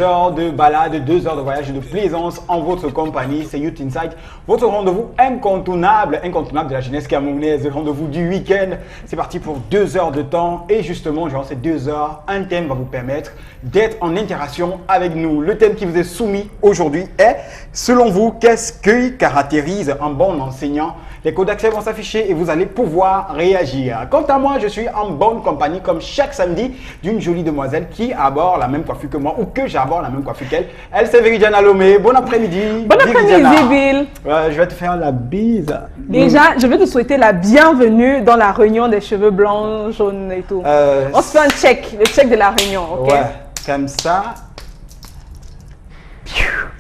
heures de balade, 2 heures de voyage et de plaisance en votre compagnie. C'est Youth Insight, votre rendez-vous incontournable de la jeunesse camerounaise, le rendez-vous du week-end. C'est parti pour 2 heures de temps et justement, durant ces 2 heures, un thème va vous permettre d'être en interaction avec nous. Le thème qui vous est soumis aujourd'hui est, selon vous, qu'est-ce qui caractérise un bon enseignant? Les codes d'accès vont s'afficher et vous allez pouvoir réagir. Quant à moi, je suis en bonne compagnie comme chaque samedi d'une jolie demoiselle qui aborde la même coiffure que moi ou que j'aborde la même coiffure qu'elle. Elle, c'est Viridiana Lomé. Bon après-midi. Bon après-midi, Bill. Je vais te faire la bise. Déjà, je vais te souhaiter la bienvenue dans la réunion des cheveux blancs, jaunes et tout. On se fait un check, le check de la réunion, ok? Ouais, comme ça.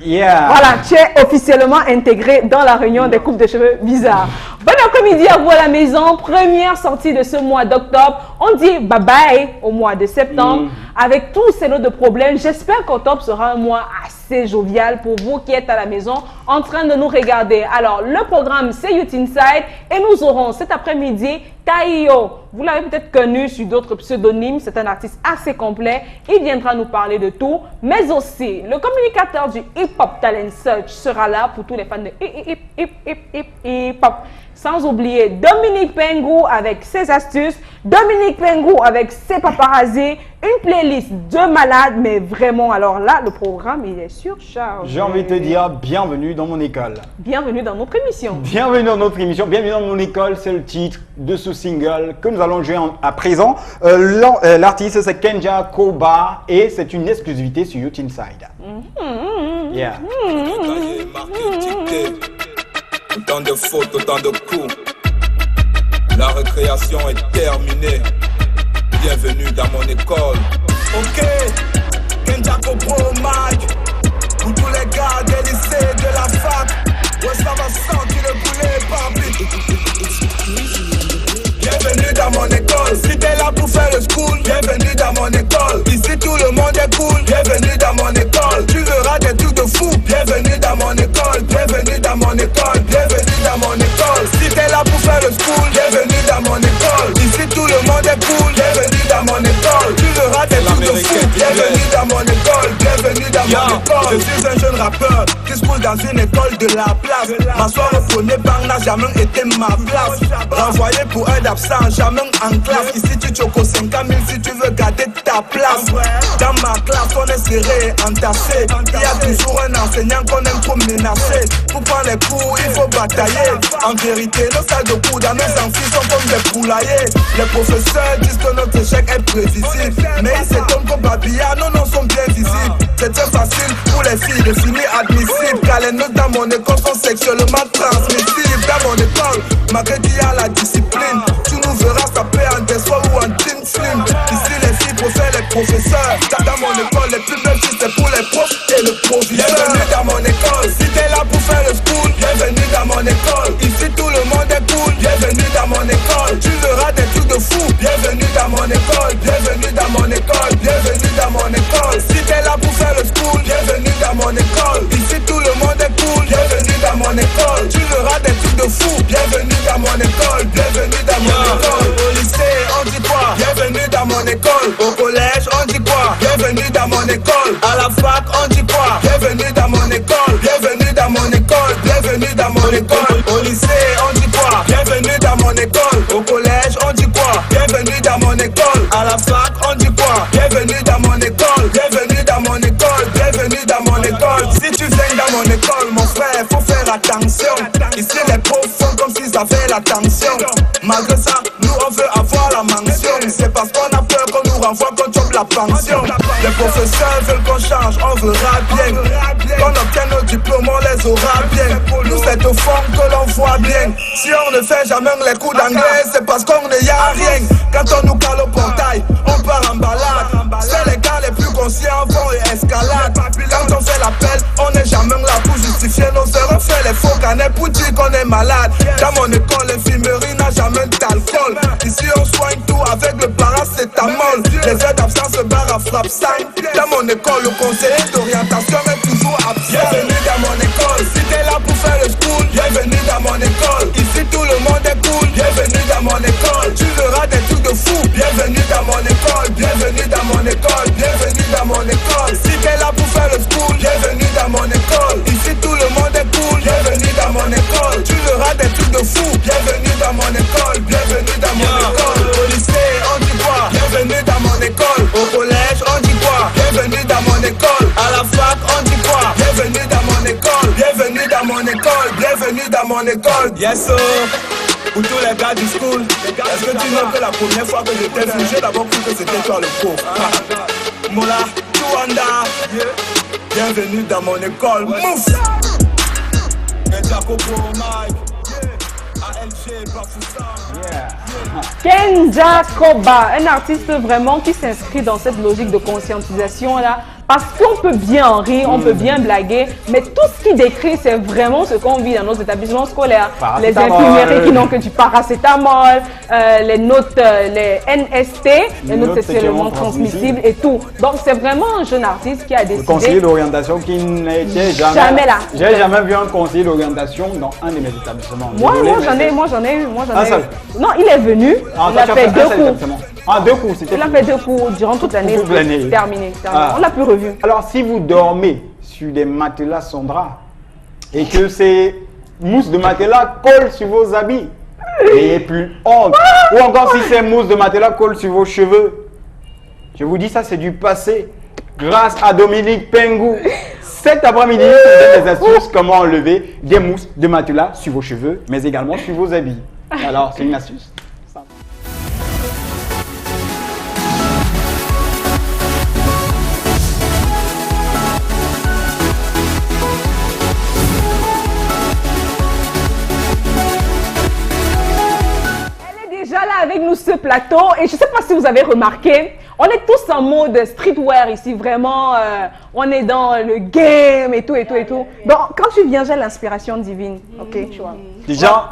Yeah. Voilà, tu es officiellement intégré dans la réunion des coupes de cheveux bizarres. Bon après-midi à vous à la maison. Première sortie de ce mois d'octobre. On dit bye bye au mois de septembre. Avec tous ces lots de problèmes, j'espère qu'octobre sera un mois assez jovial pour vous qui êtes à la maison en train de nous regarder. Alors, le programme, c'est Youth Inside et nous aurons cet après-midi Taïyo. Vous l'avez peut-être connu sur d'autres pseudonymes. C'est un artiste assez complet. Il viendra nous parler de tout, mais aussi le communicateur du Hip Hop Talent Search sera là pour tous les fans de hip hop. Sans oublier Dominique Pengou avec ses astuces, Dominique Pengou avec ses paparazzis, une playlist de malades, mais vraiment, alors là, le programme, il est surchargé. J'ai envie de te dire, bienvenue dans mon école. Bienvenue dans notre émission. Bienvenue dans notre émission, bienvenue dans mon école, c'est le titre de ce single que nous allons jouer à présent. L'artiste, c'est Kenja Koba et c'est une exclusivité sur Youth Inside. Yeah. Autant de fautes, autant de coups. La récréation est terminée. Bienvenue dans mon école. Ok, Kenja Kobo Mike. Pour tous les gars des lycées, de la fac. Ouais, ça va sentir le poulet, papi. Bienvenue dans mon école. Si t'es là pour faire le school, bienvenue dans mon école. Ici tout le monde est cool, bienvenue dans mon école. Tu verras des trucs de fou, bienvenue dans mon école. Bienvenue dans mon école, bienvenue dans mon école. Si t'es là pour faire le school, bienvenue dans mon école. Ici tout le monde est cool, bienvenue dans mon école. Tu verras des trucs de fou, bienvenue dans mon école. Bienvenue dans mon école. Je suis un jeune rappeur qui se coule dans une école de la place. M'asseoir au premier banc n'a jamais été ma place. Renvoyé pour un absent, jamais en classe. Ici tu choco 50 000 si tu veux garder ta place. Dans ma classe on est serré, entassé. Il y a toujours un enseignant qu'on aime trop menacer. Pour prendre les cours il faut batailler. En vérité nos salles de cours dans nos amphis sont comme des poulaillers. Les professeurs disent que notre échec est prévisible, mais ils s'étonnent qu'on babilla, nos noms sont bien visibles. C'est très facile pour les filles de finir admissible, car les notes dans mon école sont sexuellement transmissibles. Dans mon école, malgré qu'il y a la discipline, tu nous verras taper en dessoir ou en jean slim. Ici les filles préfèrent les professeurs. Dans mon école, les plus belles filles c'est pour les profs et le proviseur. Bienvenue dans mon école. Si t'es là pour faire le school, bienvenue dans mon école. Ici tout le monde est cool, bienvenue dans mon école. Tu verras des trucs de fou, bienvenue dans mon école. Bienvenue dans mon école, bienvenue dans mon école. Si t'es là pour faire le school, bienvenue dans mon école. Ici tout le monde est cool, bienvenue dans mon école. Tu verras des trucs de fou, bienvenue dans mon école. Bienvenue dans mon école. Au lycée on dit quoi? Bienvenue dans mon école. Au collège on dit quoi? Bienvenue dans mon école. À la fac on dit quoi? Bienvenue dans mon école. Bienvenue dans mon école. Bienvenue dans mon école. Au lycée on dit quoi? Bienvenue dans mon école. Au collège on dit quoi? Bienvenue dans mon école. À la fac on dit quoi? Bienvenue dans mon école. Bienvenue dans mon école. Bienvenue dans mon école. Si tu viens dans mon école mon frère faut faire attention. Ici les profs font comme s'ils avaient l'attention. Malgré ça nous on veut avoir la mention. C'est parce qu'on a peur qu'on nous renvoie qu'on chope la pension. Les professeurs veulent qu'on change, on verra bien. Qu'on obtienne nos diplômes, on les aura bien. Nous c'est au fond que l'on voit bien. Si on ne fait jamais les cours d'anglais, c'est parce qu'on n'y a rien. Quand on nous cale au portail, on part en balade. C'est les gars les plus conscients vont et escalade. Quand on fait l'appel, on n'est jamais là pour justifier nos erreurs. On fait les faux canets pour dire qu'on est malade. Dans mon école, l'infirmerie n'a jamais d'alcool. Ici on soigne tout avec le paracétamol. Les aides d'absence se barrent à frappe 5. Dans mon école, le conseiller d'orientation est toujours absent. Bienvenue dans mon école. Si t'es là pour faire le school, bienvenue dans mon école. Ici tout le monde est cool, bienvenue dans mon école. Tu verras des trucs de fou, bienvenue dans mon école. Bienvenue dans mon école, bienvenue dans mon école. Si t'es là pour faire mon école. Yes sir. Pour tous les gars du school, est-ce que tu know que la première fois que j'étais venu, j'ai d'abord cru que c'était toi le pauvre. Mola, Tuanda, bienvenue dans mon école. Mouf! Et Jacopo, Mike, ALG, Bafoussa. Kenja Koba, un artiste vraiment qui s'inscrit dans cette logique de conscientisation là. Parce qu'on peut bien en rire, on peut bien blaguer, mais tout ce qu'il décrit, c'est vraiment ce qu'on vit dans nos établissements scolaires. Les infirmeries qui n'ont que du paracétamol, les notes, les NST, les notes sexuellement transmissibles et tout. Donc c'est vraiment un jeune artiste qui a décidé... Le conseiller d'orientation qui n'était jamais là. J'ai jamais vu un conseiller d'orientation dans un de mes établissements. Moi j'en ai eu. Seul. Non, il est venu, il a fait 2 cours. Ah, 2 cours, c'était... Il a fait 2 cours durant toute l'année. Terminé. On l'a plus revu. Alors, si vous dormez sur des matelas sans drap et que ces mousses de matelas collent sur vos habits, n'ayez plus honte. Ou encore si ces mousses de matelas collent sur vos cheveux, je vous dis ça, c'est du passé. Grâce à Dominique Pengou. Cet après-midi, je vous donne des astuces comment enlever des mousses de matelas sur vos cheveux, mais également sur vos habits. Alors, c'est une astuce. Avec nous ce plateau et je sais pas si vous avez remarqué, on est tous en mode streetwear ici, vraiment, on est dans le game et tout. Donc quand tu viens, j'ai l'inspiration divine, ok, tu vois. Déjà,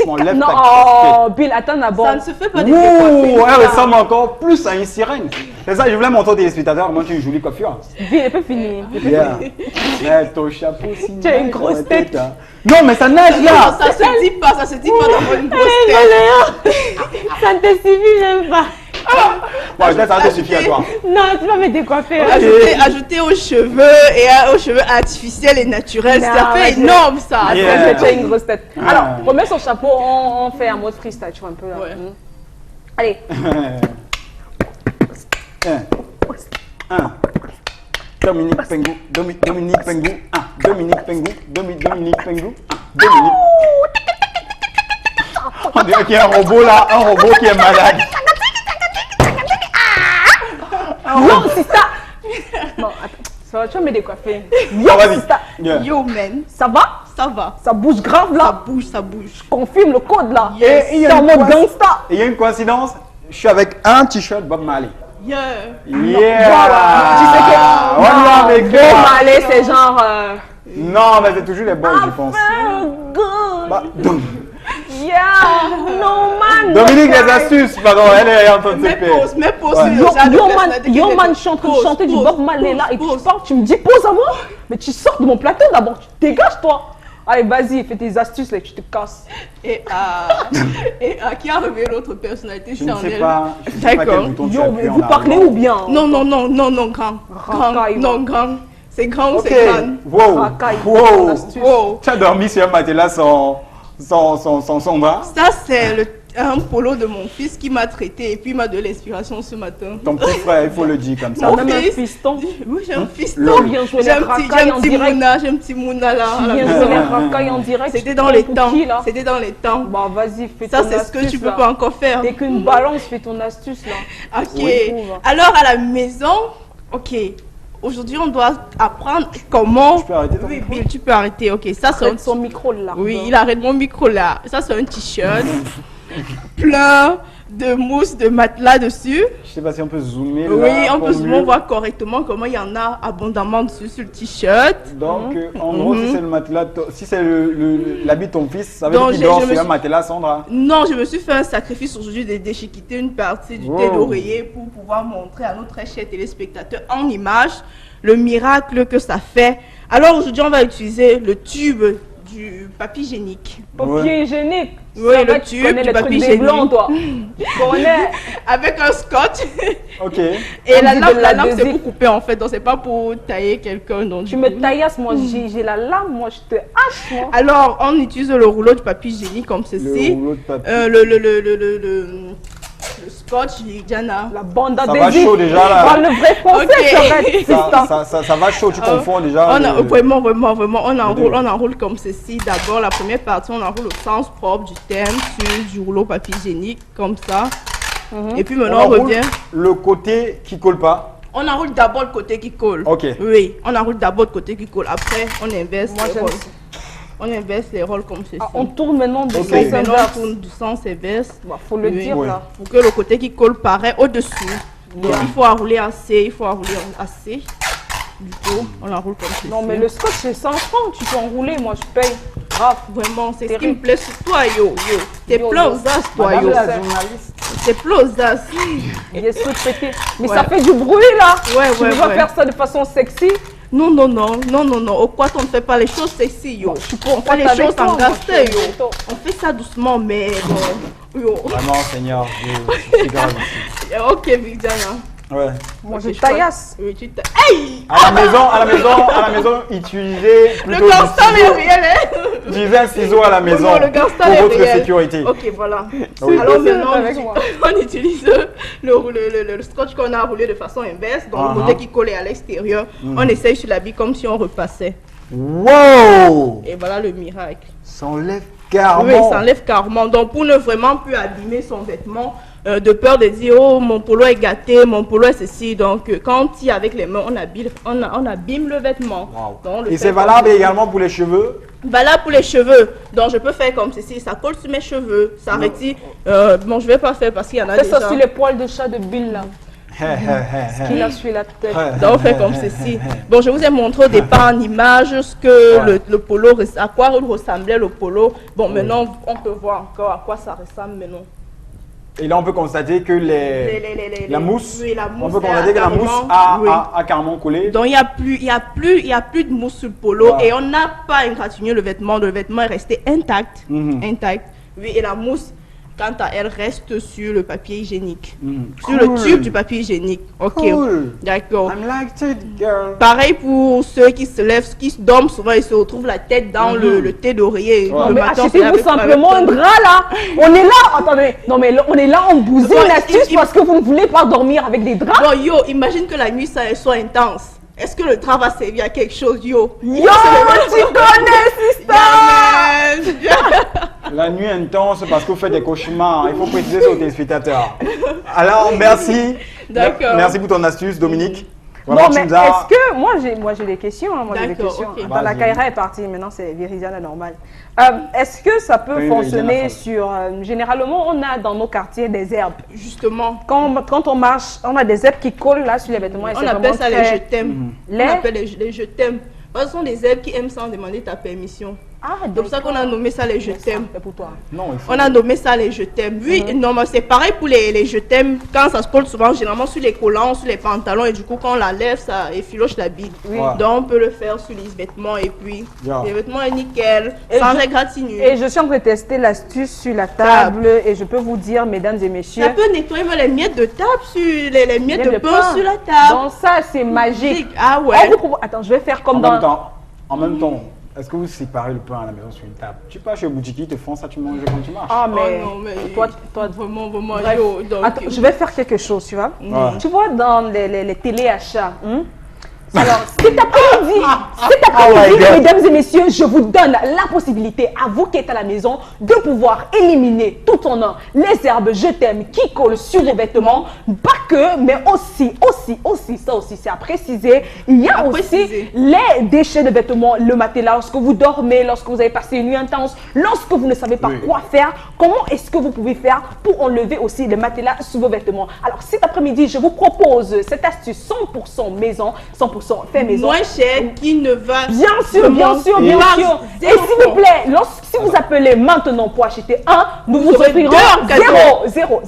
non, Bill, attends d'abord. Ça ne se fait pas des elle ressemble encore plus à une sirène. C'est ça, je voulais montrer aux téléspectateurs comment tu as une jolie coiffure. Bill, elle peut finir. Yeah. Ton chapeau aussi. Tu as une grosse tête. Non, mais ça nage là. Ça se dit pas d'avoir une grosse tête. Ça ne te suffit même pas. Bon, je laisse ça te suffit à toi. Non, tu vas me décoiffer. Ajouter aux cheveux et aux cheveux artificiels et naturels, ça fait énorme ça. Tu as une grosse tête. Alors, remets son chapeau, on fait un mode freestyle, tu vois un peu là. Ouais. Allez. Dominique Pengou, Dominique Pengou, Dominique Pengou, Dominique Pengou, On dirait qu'il y a un robot là, un robot qui est malade. Non, c'est ça. Bon, attends, ça va, tu vas me décoiffer. Yo, c'est ça. Yo, man. Ça va? Ça va. Ça bouge grave là. Ça bouge. Confirme le code là. Yes. C'est en mode gangsta. Et il y a une coïncidence, je suis avec un t-shirt Bob Marley. Yeah. Voilà. Tu sais que Bob Marley, c'est genre... Non, mais c'est toujours les boys, je pense. Good. Yeah, no man. Dominique, les astuces, pardon, elle est en train de se faire. Mais pause. Yo man, je suis en train de chanter du Bob Marley là et tu pars, tu me dis pause à moi. Mais tu sors de mon plateau d'abord, tu dégages toi. Allez, vas-y, fais tes astuces là, tu te casses. Et qui a révélé l'autre personnalité? Je ne sais pas. D'accord. Yo, mais vous parlez ou bien? Non, grand. Grand. C'est grand ou c'est grand? Wow. Tu as dormi sur un matelas sans drap? Ça, c'est un polo de mon fils qui m'a traité et puis il m'a donné l'inspiration ce matin. Ton petit frère, il faut le dire comme ça. On a même un fiston. Oui, j'ai un fiston. J'ai un petit Mouna là. Tu viens jouer les racailles en direct. C'était dans les temps. Bah vas-y, fais ton astuce. Ça, astuce. c'est ce que tu peux pas encore faire. Dès qu'une balance, fais ton astuce là. Ok. Alors à la maison, ok. Aujourd'hui, on doit apprendre comment... Tu peux arrêter ton micro? Oui, tu peux arrêter. Ok, ça c'est son micro là. Oui, il arrête mon micro là. Ça c'est un t-shirt plein de mousse de matelas dessus. Je sais pas si on peut zoomer. Oui, là, on peut zoomer, voir correctement comment il y en a abondamment dessus sur le t-shirt. Donc, en gros, si c'est le matelas, si c'est l'habit de ton fils, ça veut dire qu'il dort sur un matelas sans drap. Non, je me suis fait un sacrifice aujourd'hui de déchiqueter une partie du thé d'oreiller pour pouvoir montrer à nos très chers téléspectateurs en images le miracle que ça fait. Alors aujourd'hui, on va utiliser le tube du papier hygiénique. Papier hygiénique? Oui, le tube du papier hygiénique. Blanc, toi. Tu connais? Avec un scotch. Ok. Et la lame c'est pour couper en fait, donc c'est pas pour tailler quelqu'un. Tu me taillasses, moi j'ai la lame, moi je te hache, moi. Alors on utilise le rouleau de papier hygiénique comme ceci. Le rouleau de papier. Le scotch, Diana. La bande Ça va adhésive. chaud déjà, là. Dans le vrai français, Ok. Ça va chaud, tu confonds déjà. On a, vraiment, on enroule comme ceci. D'abord, la première partie, on enroule au sens propre du thème sur du rouleau papier hygiénique, comme ça. Et puis maintenant, on enroule revient. le côté qui colle pas. On enroule d'abord le côté qui colle. Ok. Oui, on enroule d'abord le côté qui colle. Après, on inverse Moi, les j'aime rôles. ça. On inverse les rôles comme ceci. Ah, on tourne maintenant du Ok. sens Maintenant, inverse. on tourne du sens inverse. Bah, faut le Oui. dire Oui. là. Pour que le côté qui colle pareil au-dessus. Donc, il faut enrouler assez, assez. Du coup, on enroule comme ceci. Non, mais le scotch, c'est 100 francs. Tu peux enrouler, moi je paye. Grave. Vraiment, c'est ce qui Terrible. me plaît sur toi, yo. T'es Yo, plein yo. aux as, toi, Madame yo. la journaliste. T'es plein aux as. Il est pété. Mais Ouais. ça fait du bruit là. Ouais, Tu ouais, veux pas ouais. faire ça de façon sexy? Non. Au quoi on ne fait pas les choses sexy, yo. Bon, je suis On fait les contente avec choses toi, en moi, gasté, je suis yo. contente. On fait ça doucement, mais bon. Yo. Vraiment, Seigneur, c'est grave ici. Ok, Viviana. Ouais. Moi, Ok, je taillasse. Oui, tu Hey! À la maison, utilisez Le plutôt gangster du est ciseau. réel, hein? Utilisez un ciseau à la maison Non, le gangster pour est votre réel. sécurité. Ok, voilà. Oui. Alors C'est maintenant, avec moi. on utilise le scotch qu'on a roulé de façon inverse, donc le côté qui colle à l'extérieur. On essaye sur l'habit comme si on repassait. Wow! Et voilà le miracle. Ça enlève carrément. Oui, ça enlève carrément. Donc pour ne vraiment plus abîmer son vêtement, de peur de dire oh mon polo est gâté, mon polo est ceci. Donc quand il y a avec les mains, on abîme le vêtement. Wow. Donc, on le Et fait c'est comme valable ceci. également pour les cheveux. Valable pour les cheveux. Donc je peux faire comme ceci, ça colle sur mes cheveux, ça retire. Bon, je vais pas faire parce qu'il y en a Fais déjà. ça sur les poils de chat de Bill là. Qui a sur la tête. Donc on fait comme ceci. Bon, je vous ai montré au départ en image ce que le polo, à quoi ressemblait le polo. Bon, maintenant on peut voir encore à quoi ça ressemble maintenant. Et là, on peut constater que la mousse, oui, la on mousse peut constater que la mousse oui. a carrément collé. Donc il n'y a plus de mousse sur le polo Wow. et on n'a pas égratigné le vêtement est resté intact. Mhm. Intact. Oui, et la mousse, quant à elle, reste sur le papier hygiénique. Mhm. Sur Cool. le tube du papier hygiénique. Ok. Cool. D'accord. I'm like it, girl. Pareil pour ceux qui se lèvent, qui se dorment souvent, ils se retrouvent la tête dans le thé d'oreiller. Ouais. Le Mais matin, on se lève achetez-vous avec- simplement un avec- drap là. On est là, attendez. Non mais on est là, on bousille Bon, une astuce il- parce que vous ne voulez pas dormir avec des draps. Bon, yo, imagine que la nuit, ça soit intense. Est-ce que le drap va servir à quelque chose, yo? Yo, tu connais, sister. La nuit intense parce que vous faites des cauchemars. Il faut préciser ça aux téléspectateurs. Alors, merci. D'accord. Merci pour ton astuce, Dominique. Non Vraiment, tu mais nous as- est-ce que moi j'ai des questions, hein, moi j'ai des D'accord, questions. ok. Attends, la Vas-y. Kaira est partie, maintenant c'est Viridiana normale. Est-ce que ça peut Oui, fonctionner Viridiana, sur généralement on a dans nos quartiers des herbes. Justement. Quand on marche, on a des herbes qui collent là sur les vêtements. et On c'est appelle vraiment ça les très- je t'aime. Les- On appelle les je t'aime. Ce sont des herbes qui aiment sans demander ta permission. Ah, Donc ça qu'on a nommé ça les je t'aime. C'est pour toi. Non, il faut. On a nommé ça les je t'aime. Oui, non, mais c'est pareil pour les je t'aime. Quand ça se colle souvent, généralement sur les collants, sur les pantalons, et du coup, quand on la lève, ça effiloche la bille. Oui. Ouais. Donc on peut le faire sur les vêtements, et puis Yeah. les vêtements est nickel, Et sans je- égratignure. Et je suis en train de tester l'astuce sur la table et je peux vous dire, mesdames et messieurs, Ça peut nettoyer même les miettes de table sur les miettes de pain sur la table. Donc ça, c'est magique. Ah ouais. On vous propose- Attends, je vais faire comme En même temps, est-ce que vous séparez le pain à la maison sur une table? Tu pars chez le boutique, ils te font ça, tu manges quand tu marches. Ah, Oh mais, non, mais toi, vraiment, bref. yo, donc, Attends, je vais faire quelque chose, tu vois. Ouais. Tu vois, dans les téléachats, alors, cet après-midi, my God. mesdames et messieurs, je vous donne la possibilité, à vous qui êtes à la maison, de pouvoir éliminer tout en un les herbes je t'aime qui collent sur vos vêtements. Pas que, mais aussi, ça aussi, c'est à préciser. Il y a À aussi préciser. les déchets de vêtements le matin, lorsque vous dormez, lorsque vous avez passé une nuit intense, lorsque vous ne savez pas Oui. quoi faire, comment est-ce que vous pouvez faire pour enlever aussi le matelas sous vos vêtements? Alors cet après-midi, je vous propose cette astuce 100% maison, 100% fait maison. moins cher qui ne va Bien sûr, bien sûr, bien Et- sûr. Et Zéro s'il vous franc. plaît, si vous appelez maintenant pour acheter un, nous vous aurez offrirons deux en cadeau. zéro.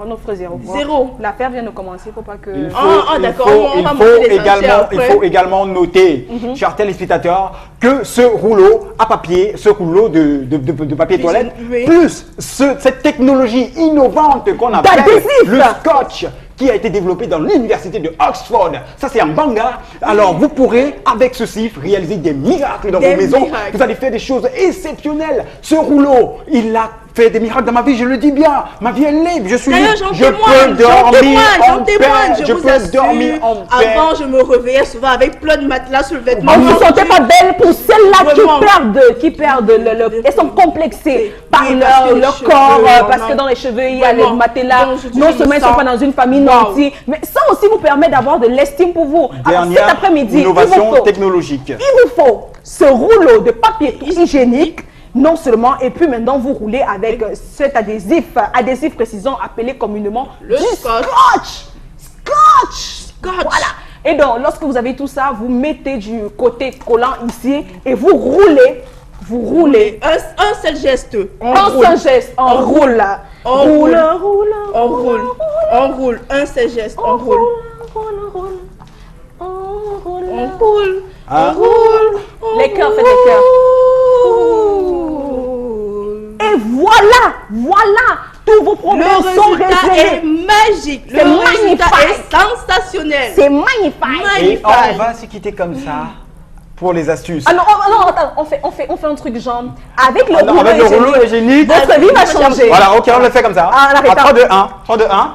On offre zéro. Zéro. L'affaire vient de commencer, faut pas que... Il faut, Ah, il d'accord, faut- on il va faut monter les également, enchères il après. faut également noter, chers téléspectateurs, que ce rouleau à papier, ce rouleau de papier toilette, Oui. plus cette technologie innovante qu'on appelle D'adhésif. le scotch, qui a été développé dans l'université de Oxford. Ça, c'est un banga. Alors, vous pourrez, avec ceci, réaliser des miracles dans Des vos maisons. miracles. Vous allez faire des choses exceptionnelles. Ce rouleau, il a fait des miracles dans ma vie, je le dis bien. Ma vie est libre, je suis libre. D'ailleurs, Je peux dormir je vous assure. Avant, je me réveillais souvent avec plein de matelas sur le vêtement. Vous ne vous sentez pas belle pour celles-là Vraiment. qui perdent elles sont complexées par Oui, parce que les leur cheveux, corps, non, parce non. que dans les cheveux, il y a Vraiment. les matelas. Donc, je dis Non seulement ils ne sont ça. pas dans une famille nantie, mais ça aussi vous permet d'avoir de l'estime pour vous. Alors, cet Dernière après-midi, innovation technologique. il vous faut ce rouleau de papier hygiénique, non seulement, et puis maintenant vous roulez avec cet adhésif précisant appelé communément Le du scotch. Scotch. Voilà. Et donc, lorsque vous avez tout ça, vous mettez du côté collant ici et vous roulez. Vous roulez. Un seul geste. Un seul geste, on roule. On roule. On roule. On roule. Un seul geste. On roule. On roule. Ah. On roule. Les cœurs, faites des cœurs. Et voilà, tous vos Le problèmes sont résultat est résolus. magique. Le C'est résultat magnifique. est sensationnel. C'est magnifique. Et on va se quitter comme ça pour les astuces. Ah non, attends, on fait un truc genre avec le rouleau Avec le rouleau hygiénique. votre vie va changer. Voilà, ok, on le fait comme ça. Ah, on arrête. 3, 2, 1. 3, 2, 1.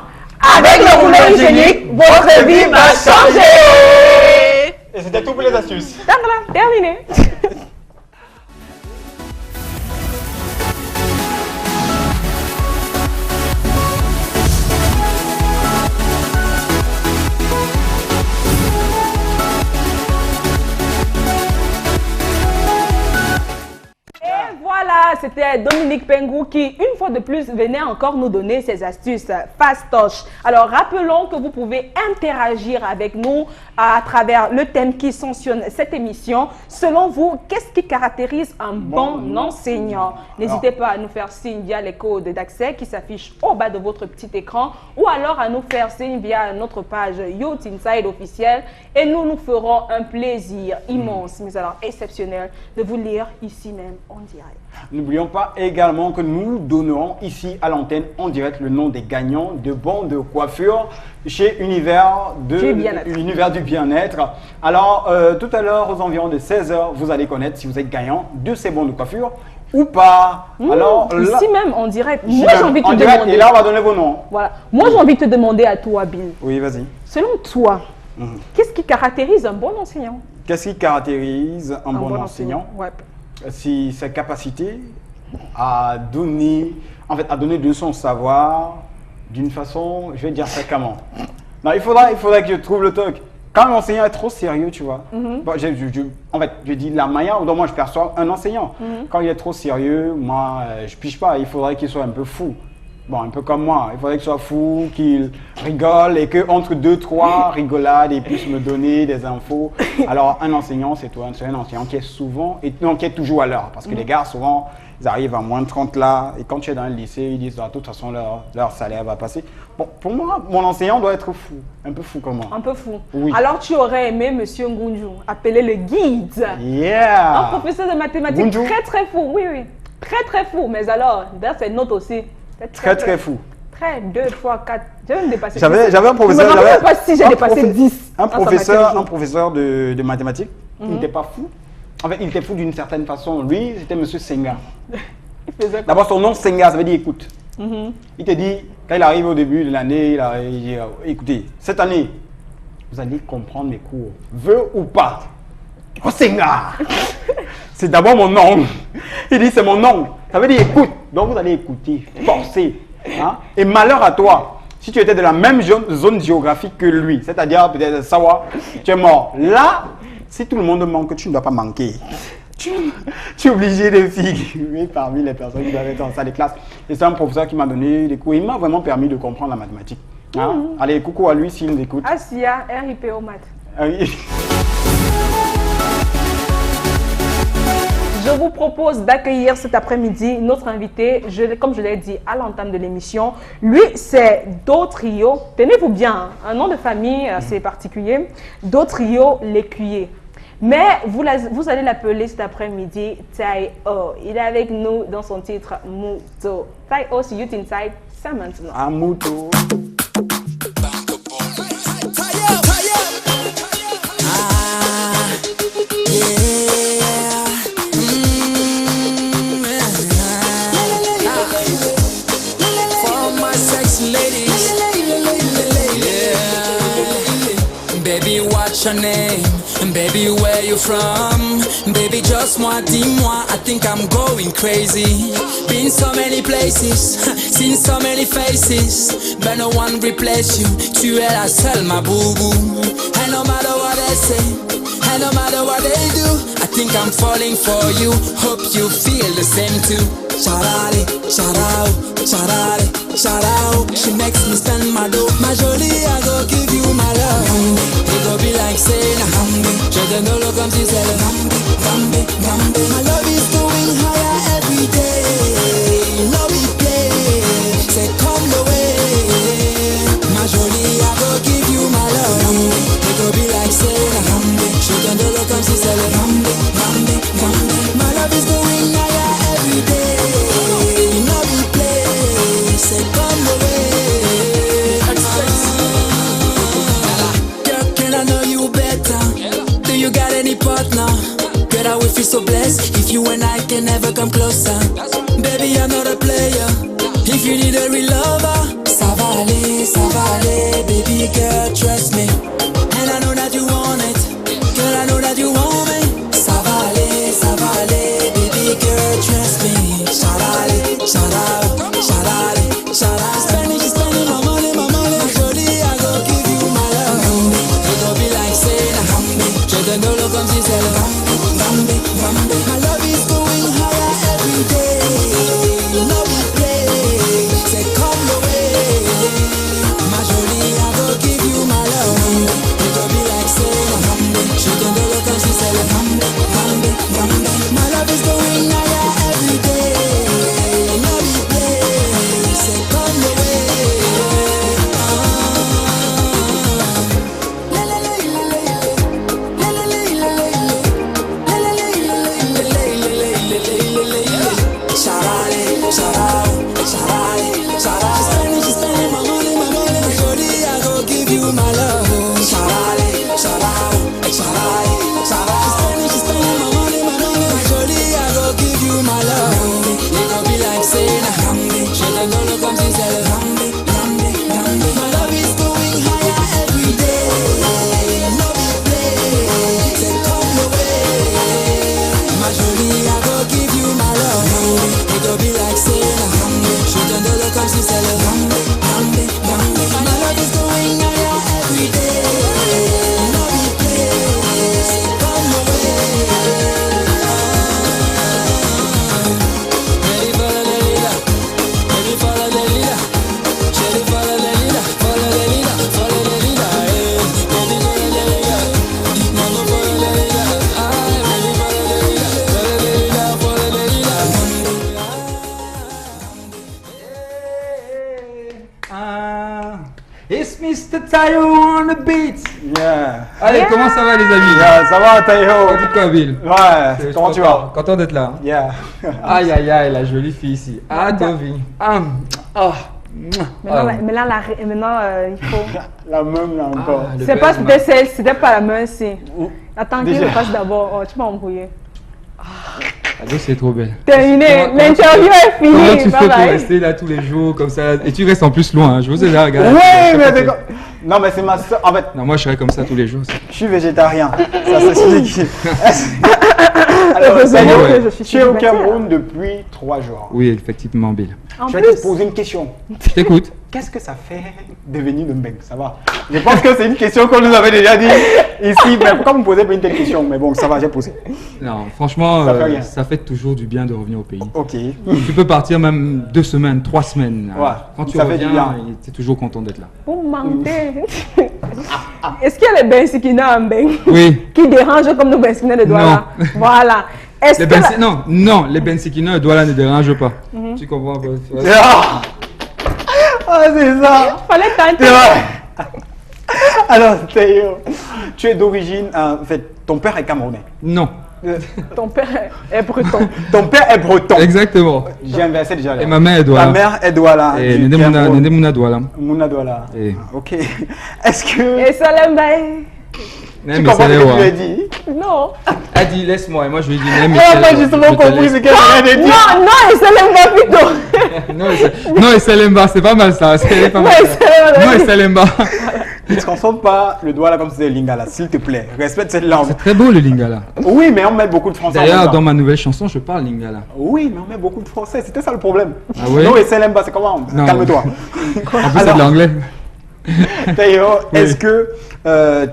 Avec le rouleau hygiénique, votre vie va changer. Et c'était tout pour les astuces. Terminé. Voilà, c'était Dominique Pengou qui, une fois de plus, venait encore nous donner ses astuces fastoches. Alors, rappelons que vous pouvez interagir avec nous à travers le thème qui sanctionne cette émission. Selon vous, qu'est-ce qui caractérise un bon enseignant? N'hésitez pas à nous faire signe via les codes d'accès qui s'affichent au bas de votre petit écran ou alors à nous faire signe via notre page Youth Inside officielle et nous ferons un plaisir immense, mais alors exceptionnel, de vous lire ici même en direct. N'oublions pas également que nous donnerons ici à l'antenne en direct le nom des gagnants de bons de coiffure chez Univers du Bien-être. Alors, tout à l'heure, aux environs de 16h, vous allez connaître si vous êtes gagnant de ces bons de coiffure ou pas. Alors, là, ici même en direct, ici moi j'ai même, envie de en te direct, demander. et là, on va donner vos noms. Voilà, moi j'ai envie de te demander à toi, Bill. Oui, vas-y. Selon toi, qu'est-ce qui caractérise un bon enseignant? Qu'est-ce qui caractérise un bon enseignant? Ouais. C'est sa capacité à donner, à donner de son savoir d'une façon, je vais dire ça comment. Non, il faudrait que je trouve le truc. Quand l'enseignant est trop sérieux, tu vois, bon, je dis la manière dont moi je perçois un enseignant. Quand il est trop sérieux, moi, je pige pas. Il faudrait qu'il soit un peu fou. Bon, un peu comme moi. Il faudrait qu'il soit fou, qu'il rigole et qu'entre 2-3 rigolades, il puisse me donner des infos. Alors, un enseignant, c'est un enseignant qui est souvent, qui est toujours à l'heure. Parce que les gars, souvent, ils arrivent à moins de 30 là. Et quand tu es dans le lycée, ils disent, de toute façon, leur salaire va passer. Bon, pour moi, mon enseignant doit être fou. Un peu fou comme moi. Un peu fou. Oui. Alors, tu aurais aimé Monsieur Ngunju, appelé le guide. Yeah! Un professeur de mathématiques Ngunju. très fou. Oui. Très fou. Mais alors, dans ses notes aussi. Très fou. Très, 2 fois 4. J'ai même dépassé. J'avais un professeur. Je me rappelle pas si j'ai un dépassé profe- 10. Un en professeur, mathématiques. de mathématiques. Il n'était pas fou. En fait, il était fou d'une certaine façon. Lui, c'était Monsieur Senga. Il faisait quoi? D'abord, son nom Senga, ça veut dire écoute. Il te dit, quand il arrive au début de l'année, il dit, écoutez, cette année, vous allez comprendre mes cours. Veux ou pas? Oh, Senga! C'est d'abord mon nom. Il dit, c'est mon nom. Ça veut dire écoute. Donc, vous allez écouter, forcer. Hein? Et malheur à toi, si tu étais de la même zone géographique que lui, c'est-à-dire peut-être Sawa, tu es mort. Là, si tout le monde manque, tu ne dois pas manquer. Tu es obligé de figurer parmi les personnes qui doivent être en salle de classe. Et c'est un professeur qui m'a donné des cours. Il m'a vraiment permis de comprendre la mathématique. Hein? Allez, coucou à lui s'il nous écoute. Asia, RIPO Math. Ah oui. Je vous propose d'accueillir cet après-midi notre invité, comme je l'ai dit à l'entame de l'émission. Lui, c'est Dotrio. Tenez-vous bien, hein, un nom de famille assez particulier. Dotrio l'écuyer. Mais vous allez l'appeler cet après-midi Tai O. Il est avec nous dans son titre Muto. Tai O sur Youth Inside, ça maintenant. Amuto. you from? Baby, just moi, dis-moi. I think I'm going crazy. Been so many places, seen so many faces, but no one replace you. Tu es la seule, ma boo-boo. And no matter what they say, and no matter what they do, I think I'm falling for you. Hope you feel the same too. Charade, charao, charade, charao. She makes me spend my dough. Ma jolie, I go give you my love. It go be like saying, je te donne le comme si c'est le Rambe, Rambe. My love is going higher every day. No replay, c'est comme le way. Ma jolie, I go give you my love. It go be like saying, je te donne le comme si c'est le Rambe, Rambe, Rambe. My love is going higher every day. No replay, c'est comme le way. Girl, can I know you better? Do you got any partner? Girl, I will feel so blessed if you and I can never come closer. Baby, I'm not a player. If you need a real lover, ça va aller, baby girl, trust me. And I know that you want it, girl, I know that you want me. Ça va aller, baby girl, trust me. Charade, charade, charade, charade. Spending my money, my jolie, I go give you my love. It go be like saying, je te donne le comme si c'est le Rambe, Rambe. My love is going higher every day. No replay, c'est comme le way. Ma jolie, I go give you my love. It go be like saying, je te donne le comme si c'est le Rambe, Rambe, Rambe. My love is going higher every day. No replay, c'est comme le way. She's spending my money, jolie, I go give you my love. She's spending my money, jolie, I go give you my love. It go be like saying, je te donne le comme si c'est le Rambe, Rambe, Rambe. My love is going higher every day. No replay, c'est comme le way. Ma jolie, I go give you my love. It go be like saying, je te donne le comme si c'est le Rambe, Rambe, Rambe. My love is going higher every day. No replay, c'est comme le way. Ready for the leader, ready for the leader, ready for the leader, follow the leader, follow the leader. Ready for the leader, never for the leader. Ready for the leader, follow the leader, follow the leader. It's Mr. Tayo on the beat. Yeah. Allez, comment ça va les amis? Yeah, ça va, Tayo? Dis quoi, Bill? Ouais, comment tu vas? Content d'être là. Yeah. Aïe aïe aïe, la jolie fille ici. Ah, Dovi. Maintenant, il faut. La même là encore. Ah, le C'est pas bel c'était pas la main ici. Attends qu'il Déjà. le fasse d'abord. Oh, tu m'as embrouillé. La gosse est trop belle. Terminé. Comment- L'interview est Comment finie. tu Bye fais pour bye. rester là tous les jours comme ça? Et tu restes en plus loin, hein. Je vous ai déjà regardé. Oui, mais c'est comme... Non, mais c'est ma soeur. En fait, Non, moi je serais comme ça tous les jours. je suis végétarien. Ça s'explique. Alors, Heureusement Tayo, que je suis tu es au célibataire. Cameroun depuis 3 jours. Oui, effectivement, Bill. En Je vais te plus, poser une question. Je t'écoute. Qu'est-ce que ça fait de venir de Mbeng? Ça va. Je pense que c'est une question qu'on nous avait déjà dit ici. Mais pourquoi vous ne posez pas une telle question? Mais bon, ça va, j'ai posé. Non, franchement, Ça fait rien. ça fait toujours du bien de revenir au pays. Ok. Tu peux partir même 2 semaines, 3 semaines. Ouais, Quand tu ça fait du reviens, bien. tu es toujours content d'être là. vous mentez. Est-ce qu'il y a les bensikina en Beng Oui. qui dérangent comme nos bensikina de Douala? Voilà. Est-ce Les que bensi- Non, les bensikina de Douala ne dérangent pas. Tu comprends pas? Ah, c'est ça. fallait tenter? C'est vrai. Alors, Tayo, tu es d'origine. En fait, ton père est camerounais. Non, Ton père est breton. Ton père est breton. exactement. J'ai inversé déjà là. Et ma mère est Douala. Ta mère est Douala. Et du Cameroun. Nedemuna Douala. Mouna Douala. Et- Ok. Est-ce que Et Salembaye? tu comprends ce que tu lui as dit? Non. Elle dit laisse-moi et moi je lui ai dit mais Elle n'a pas justement compris ce qu'elle vient de dire. Non, non, et Salemba plutôt. Non, et Salemba, c'est pas mal ça. C'est pas mal. Ouais, ça. Salemba. Non, et Salemba. Ne transforme pas le Douala comme si c'était le Lingala, s'il te plaît. Respecte cette langue. C'est très beau le lingala. Oui, mais on met beaucoup de français en même D'ailleurs, temps. dans ma nouvelle chanson, je parle lingala. Oui, mais on met beaucoup de français. C'était ça le problème. Ah oui? Non, et Selemba, c'est comment? Non. Calme-toi. En plus, c'est Alors- de l'anglais. Tayo, Oui. est-ce que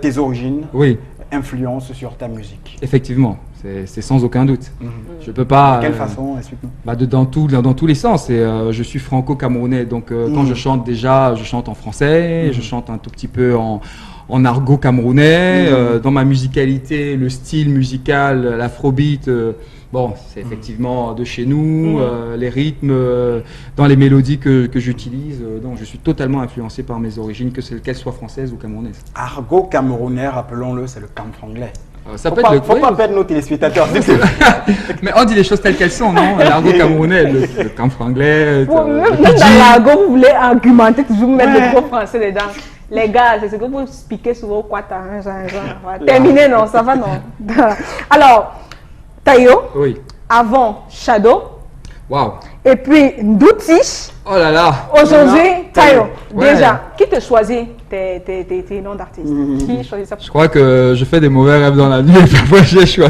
tes origines Oui, influencent sur ta musique? effectivement. C'est sans aucun doute. Je peux pas. De quelle façon? Explique-nous. Dans tous les sens. Et, je suis franco-camerounais, donc quand je chante déjà, je chante en français, je chante un tout petit peu en argot camerounais. Dans ma musicalité, le style musical, l'afrobeat, bon, c'est effectivement de chez nous. Les rythmes, dans les mélodies que j'utilise, donc je suis totalement influencé par mes origines, qu'elles soient françaises ou camerounaises. Argot camerounais, rappelons-le, c'est le camp anglais. Ça Faut peut pas, être faut pas perdre nos téléspectateurs. s'il te plaît. Mais on dit les choses telles qu'elles sont, non? L'argot camerounais, le camp anglais. Même dans l'argot, vous voulez argumenter, toujours mettre le gros français dedans. Les gars, c'est ce que vous expliquez souvent quoi t'as terminé, non, ça va, non. Alors, Tayo, Oui. avant Shadow, Waouh. et puis Ndouti, Oh là là. aujourd'hui Tayo. Ouais. Déjà, qui te choisit tes noms d'artistes? Qui choisit ça? Je crois que je fais des mauvais rêves dans la nuit et parfois j'ai choix.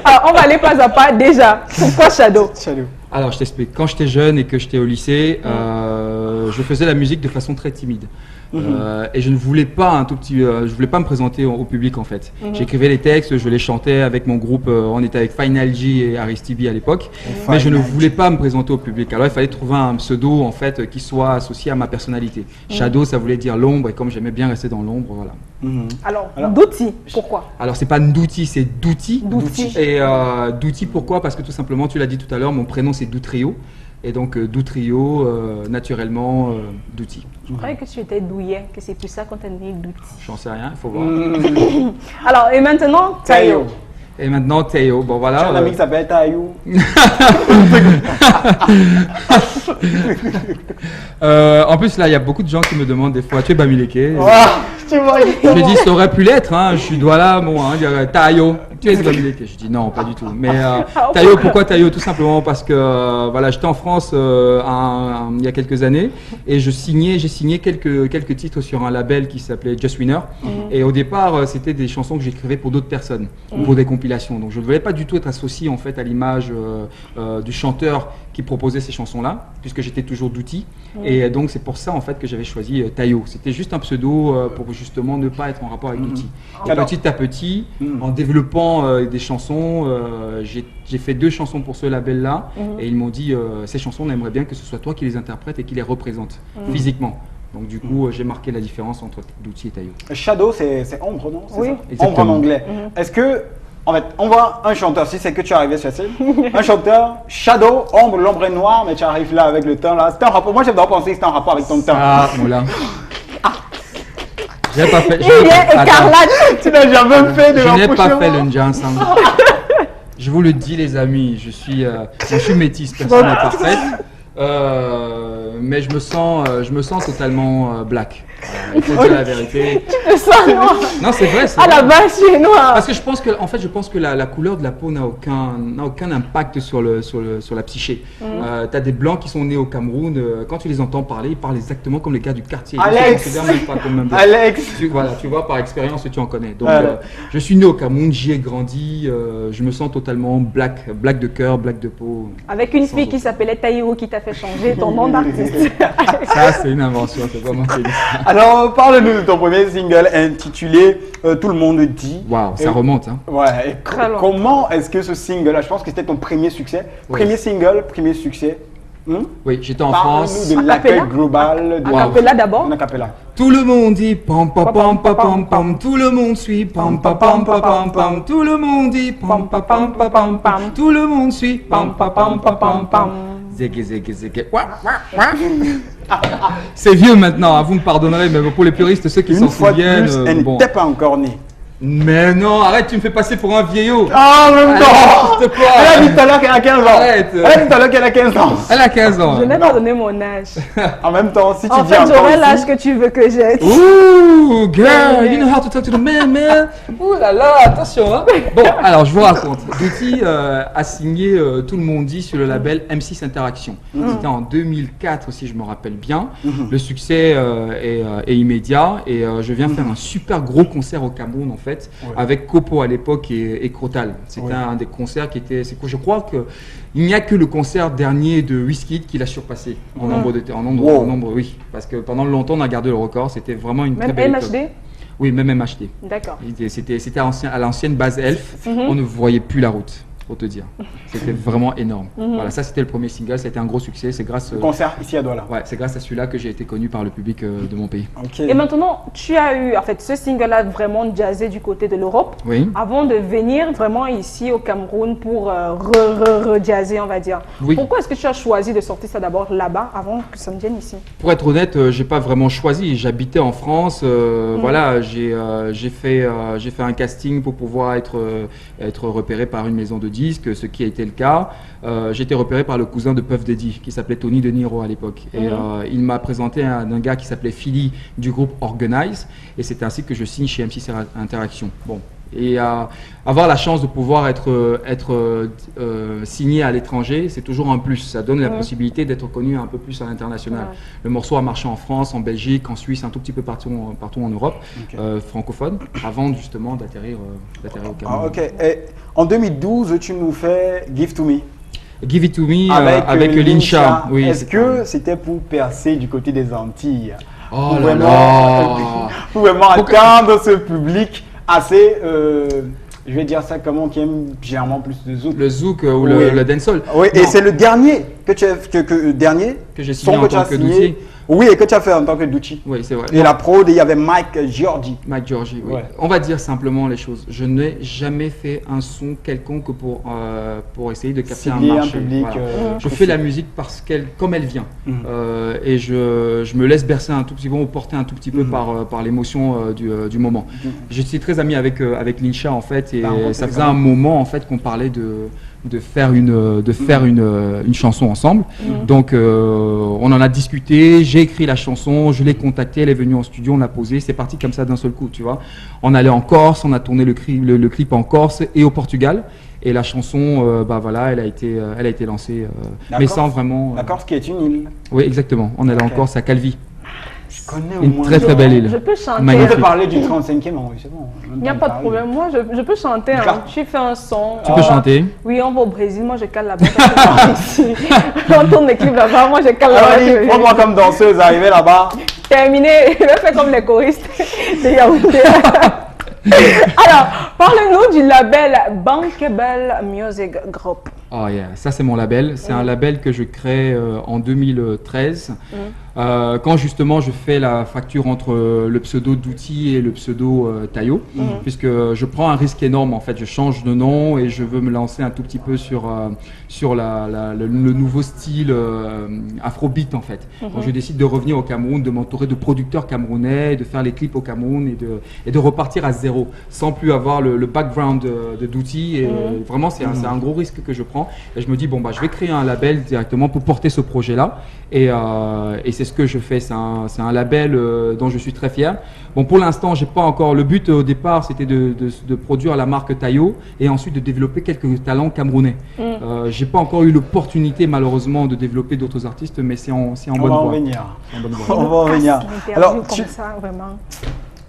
Alors, on va aller pas à pas. Déjà, pourquoi Shadow? Salut. Alors, je t'explique. Quand j'étais jeune et que j'étais au lycée, je faisais la musique de façon très timide. Et je ne voulais pas je voulais pas me présenter au public en fait. J'écrivais les textes, je les chantais avec mon groupe. On était avec Final G et Aristibi à l'époque, mais je ne voulais pas me présenter au public. Alors il fallait trouver un pseudo en fait qui soit associé à ma personnalité. Shadow, ça voulait dire l'ombre, et comme j'aimais bien rester dans l'ombre, voilà. Alors, Ndouti, pourquoi? Alors c'est pas Ndouti, c'est Douti. Douti. Et Douti, pourquoi? Parce que tout simplement, tu l'as dit tout à l'heure, mon prénom c'est Doutrio. Et donc Doutrio, naturellement, Douti. Je croyais que tu étais douillet, que c'est plus ça qu'on t'a dit Douti. J'en sais rien, il faut voir. Alors, et maintenant, Tayo. Et maintenant Théo, bon J'ai voilà. un ami qui s'appelle Tayo. En plus là, il y a beaucoup de gens qui me demandent des fois, tu es Bamileke? Tu vois, Je dis, ça aurait pu l'être, hein. Je suis Douala, bon, hein, dire Tayo, tu es Bamileke. Je dis non, pas du tout. Mais Tayo, pourquoi Tayo? Tout simplement parce que voilà, j'étais en France il y a quelques années et j'ai signé quelques titres sur un label qui s'appelait Just Winner. Et au départ, c'était des chansons que j'écrivais pour d'autres personnes, pour des compilations. Donc je ne voulais pas du tout être associé en fait à l'image du chanteur qui proposait ces chansons-là, puisque j'étais toujours Douti. Et donc c'est pour ça en fait que j'avais choisi Tayo. C'était juste un pseudo pour justement ne pas être en rapport avec Douti. Et Alors- petit à petit, en développant des chansons, j'ai fait 2 chansons pour ce label-là, et ils m'ont dit ces chansons, on aimerait bien que ce soit toi qui les interprètes et qui les représente physiquement. Donc du coup, j'ai marqué la différence entre Douti et Tayo. Shadow, c'est ombre, non? C'est Oui. ça Ombre en Exactement. anglais. Est-ce que, en fait, on voit un chanteur, si c'est que tu es arrivé sur la scène, un chanteur, Shadow, ombre, l'ombre est noire, mais tu arrives là avec le teint là. C'était un rapport. Moi, j'aime d'abord penser que c'était un rapport avec ton teint. Ah, Moulin. J'ai pas fait. Il est Attends. écarlate. Tu n'as jamais fait de Je n'ai pas rapprochement. fait le Njansan. Je vous le dis, les amis, je suis métisse, personne n'est parfaite. Mais je me sens totalement black. Il faut dire la vérité. Ça, non. Non, c'est vrai. c'est À la vrai. base, tu es noir. Parce que je pense que la couleur de la peau n'a aucun impact sur la psyché. Tu as des blancs qui sont nés au Cameroun, quand tu les entends parler, ils parlent exactement comme les gars du quartier. Ils Alex. se considèrent même pas comme un blanc. Alex. Tu vois par expérience, tu en connais. Donc, Ouais. je suis né au Cameroun, j'y ai grandi, je me sens totalement black de cœur, black de peau. Avec une Sans fille doute. qui s'appelait Tayo qui t'a fait changer ton nom d'artiste. Ça, c'est une invention, c'est pas moi qui ai dit ça. Alors, parle-nous de ton premier single intitulé Tout le monde dit. Waouh, Et- ça remonte, hein. Ouais, et Très loin. comment est-ce que ce single-là, je pense que c'était ton premier succès, Oui. premier single, premier succès. Oui, j'étais en Parle-nous France. de A l'accueil cappella? global de A cappella d'abord. En acapella. Tout le monde dit pam pam pam pam pam pam, tout le monde suit pam pam pam pam pam pam, tout le monde dit pam pam pam pam pam pam, tout le monde suit pam pam pam pam pam pam. Zégué zégué zégué. Ouah, ouah, ouah. C'est vieux maintenant, hein, vous me pardonnerez, mais pour les puristes, ceux qui Une s'en fois de souviennent, plus, elle bon. n'était pas encore née. Mais non, arrête, tu me fais passer pour un vieillot. Ah, en même Allez, temps. n'importe quoi. Elle a dit tout à l'heure qu'elle a 15 ans. Arrête. Elle a dit tout à l'heure qu'elle a 15 ans. Elle a 15 ans. Je n'ai pas donné mon âge. En même temps, si tu En dis fait, encore j'aurai ici- l'âge que tu veux que j'ai. Ouh, girl, you know how to talk to the man. Ouh là là, attention. Hein. Bon, alors je vous raconte. Douty a signé, tout le monde dit, sur le label M6 Interaction. C'était en 2004, si je me rappelle bien. Le succès est immédiat et je viens faire un super gros concert au Cameroun en fait, avec Kopo à l'époque et Crotal. C'était un des concerts qui était, je crois que il n'y a que le concert dernier de Wizkid qui l'a surpassé en nombre, oui, parce que pendant longtemps on a gardé le record. C'était vraiment une très Même belle MHD. époque. Oui, même MHD. D'accord. C'était à l'ancienne base Elf. On ne voyait plus la route, pour te dire. C'était vraiment énorme. Voilà, ça c'était le premier single. C'était un gros succès. C'est grâce. Concert ici à Douala. Ouais, c'est grâce à celui-là que j'ai été connu par le public de mon pays. Ok. Et maintenant, tu as eu, en fait, ce single-là vraiment jazzé du côté de l'Europe, Oui. avant de venir vraiment ici au Cameroun pour re-jazzer, on va dire. Oui. Pourquoi est-ce que tu as choisi de sortir ça d'abord là-bas avant que ça ne vienne ici? Pour être honnête, j'ai pas vraiment choisi. J'habitais en France. Voilà, j'ai fait un casting pour pouvoir être repéré par une maison de disques, ce qui a été le cas. J'ai été repéré par le cousin de Puff Daddy, qui s'appelait Tony De Niro à l'époque. Et il m'a présenté un gars qui s'appelait Philly du groupe Organize. Et c'est ainsi que je signe chez M6 Interaction. Bon. Et avoir la chance de pouvoir être signé à l'étranger, c'est toujours un plus. Ça donne la possibilité d'être connu un peu plus à l'international. Le morceau a marché en France, en Belgique, en Suisse, un tout petit peu partout en Europe, francophone, avant justement d'atterrir au Cameroun. Ah, ok. Et en 2012, tu nous fais Give to Me. Give It To Me avec Lincha. Oui, Est-ce que c'était pour percer du côté des Antilles? Oh Pour là vraiment, là. pour vraiment atteindre ce public assez, je vais dire ça comment, qui aime généralement plus de zouk. Le zouk ou Oui. le dancehall. Oui, et Non, c'est le dernier que tu as, dernier que j'ai signé son en que tu as tant que signé. Douty. Oui, et que tu as fait en tant que Douty. Oui, c'est vrai. Et la prod, il y avait Mike Giorgi. Mike Giorgi, oui. Ouais. On va dire simplement les choses. Je n'ai jamais fait un son quelconque pour essayer de capter un Cibler un marché. public. Voilà. Je fais la musique comme elle vient. Et je me laisse bercer un tout petit peu, ou porter un tout petit peu par l'émotion du moment. Je suis très ami avec Lincha en fait, et ça faisait un moment en fait qu'on parlait de faire une chanson ensemble. Donc on en a discuté, j'ai écrit la chanson, je l'ai contactée, elle est venue en studio, on l'a posée, c'est parti comme ça d'un seul coup, tu vois. On allait en Corse, on a tourné le clip en Corse et au Portugal. Et la chanson, bah voilà, elle a été lancée, mais sans vraiment. La Corse qui est une île. Oui, exactement. On allait en Ok. Corse à Calvi, Je connais au une moins très très belle île. Je peux chanter. On Magnifique. peut parler du 35e, oui, c'est bon. Il n'y a pas de problème. Moi, je peux chanter. Hein. D'accord. Tu fais un son. Tu peux chanter. Oui, on va au Brésil. Moi, je cale là-bas. Ici. On tourne les clips là-bas. Moi, je cale là-bas. Allez, prends-moi comme danseuse, arrivée là-bas. Terminé. Je vais faire comme les choristes de Yaoundé. Alors, parle-nous du label Bankable Music Group. Oh yeah, ça c'est mon label. C'est un label que je crée en 2013. Quand justement je fais la fracture entre le pseudo Douty et le pseudo Tayo, puisque je prends un risque énorme en fait. Je change de nom et je veux me lancer un tout petit peu sur le nouveau style afrobeat en fait. Donc je décide de revenir au Cameroun, de m'entourer de producteurs camerounais, de faire les clips au Cameroun et de repartir à zéro, sans plus avoir le background de Douty. Et vraiment c'est un gros risque que je prends. Et je me dis bon bah je vais créer un label directement pour porter ce projet-là. Et c'est ce que je fais. C'est un label dont je suis très fier. Bon, pour l'instant, j'ai pas encore. Le but au départ, c'était de produire la marque Tayo et ensuite de développer quelques talents camerounais. J'ai pas encore eu l'opportunité, malheureusement, de développer d'autres artistes, mais c'est en bonne voie. On va en venir. C'est en bonne voie. On va en venir. Alors, Alors, comme ça, vraiment.